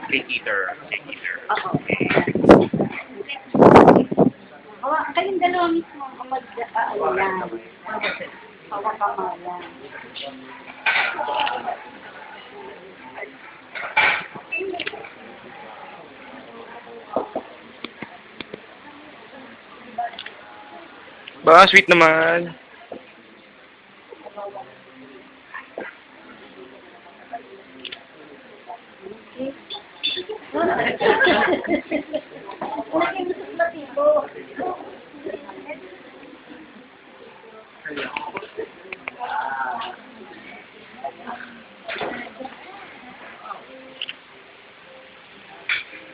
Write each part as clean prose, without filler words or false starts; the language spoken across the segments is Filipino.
Cake eater. Oo. Kayong dalawa mismo ang mag-aalan. Pagkakamalan. Baka sweet naman.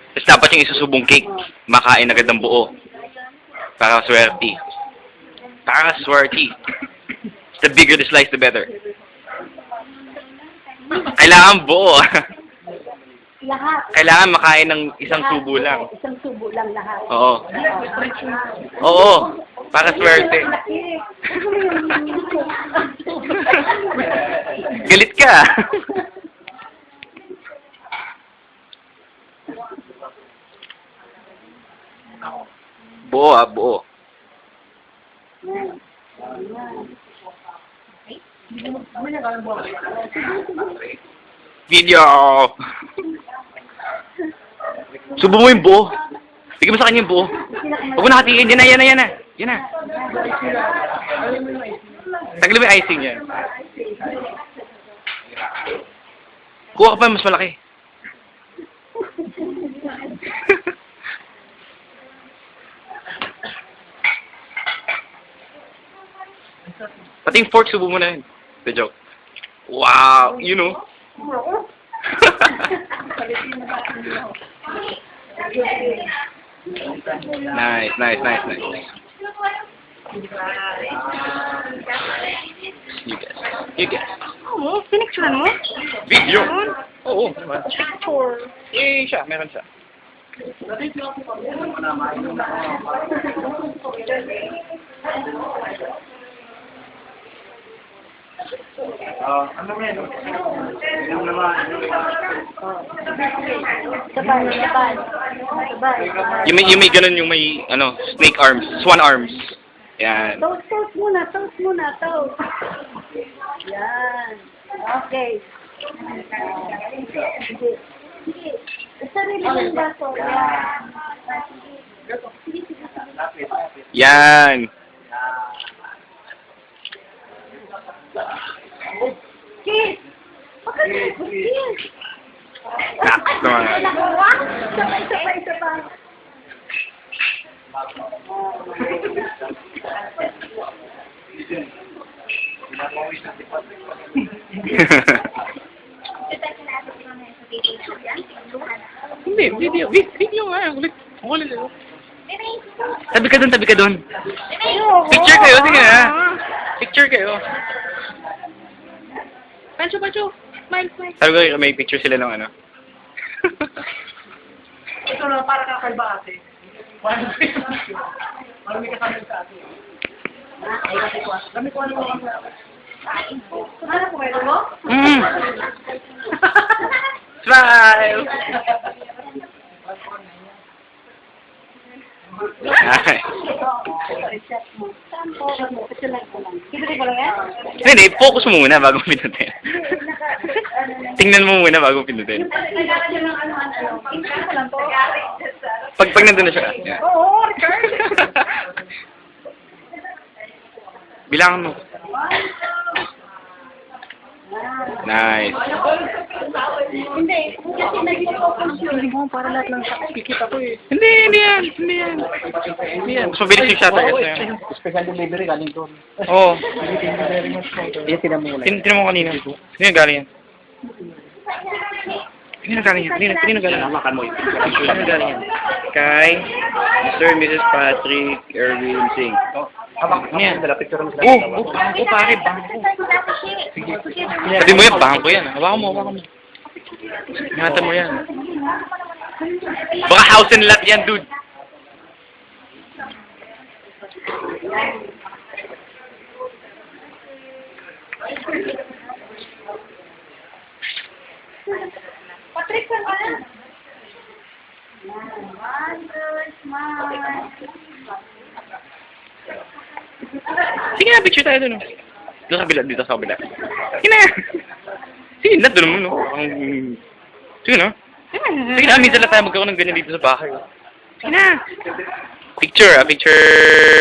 Tapos dapat yung isusubong cake, makain agad ng buo. Para swerte. The bigger the slice, the better. Kailangan buo. Lahat. Kailangan makain ng isang subo lang. Isang subo lang lahat. Oo. Oo. Para swerte. Galit ka. Buo buo. Video! Subo mo yung buo. Bigyan mo sa kanya yung buo. Huwag mo nakatingin. Yan na. Tagalin mo yung icing yan. Kuha ka pa mas malaki. Pati yung fork, subo mo na yun. The joke. Wow! You know? Nice. You guess. Oo, pinicturean mo? Video! Oo. Picture. Siya. Meron siya. Sabay. Yung may ganun yung may, snake arms, swan arms. Yan. Toast muna. Yan. Okay. Sige. Sarili ng baso. Yan. Kiss! Bakit kiss? Nakakot naman. Isa pa. Hindi, video nga. Ulit. Tabi ka dun. Picture kayo, sige na. Picture kayo. Pancho. Smile. Sabi ko, may picture sila ng Ito na para kakalba ate. Parang may kasama sa ate. Dami ko ano mo. Ano po kayo mo? Smile! Ay. Hindi, focus mo muna bago pinutin. Tingnan mo muna bago pinutin. Pag nandun na siya. Yeah. Oo, Richard. Bilangan mo. Nice. Hindi, kasi nag-focus yun. Hindi mo para lahat lang sa pikit ako eh. Hindi yan. Mas mabilis yung shutter na yun. Special delivery galing doon. Oo. Thank you very much. Yan tinamula. Tinan mo kanina. Sino galing yan? Kanino galing yan? Makan mo yun. Sino galing yan? Kay Mr. and Mrs. Patrick Erwin Singh. Habang yan. picture mo Bangko pare, bangko. Sabi mo yan, bangko yan. Hawakan mo. Ingatan mo yan. Baka house and lot yan, dude. Patrick, saan ka na? One, two, smile. Sige na, picture tayo dun. Dito sa kabila, dito sa kabila. Sige na! Sige na, dun mo, no? Sige na. Sige na, minsan lang tayo magkaroon ng ganyan dito sa bahay. Sige na! Picture, picture!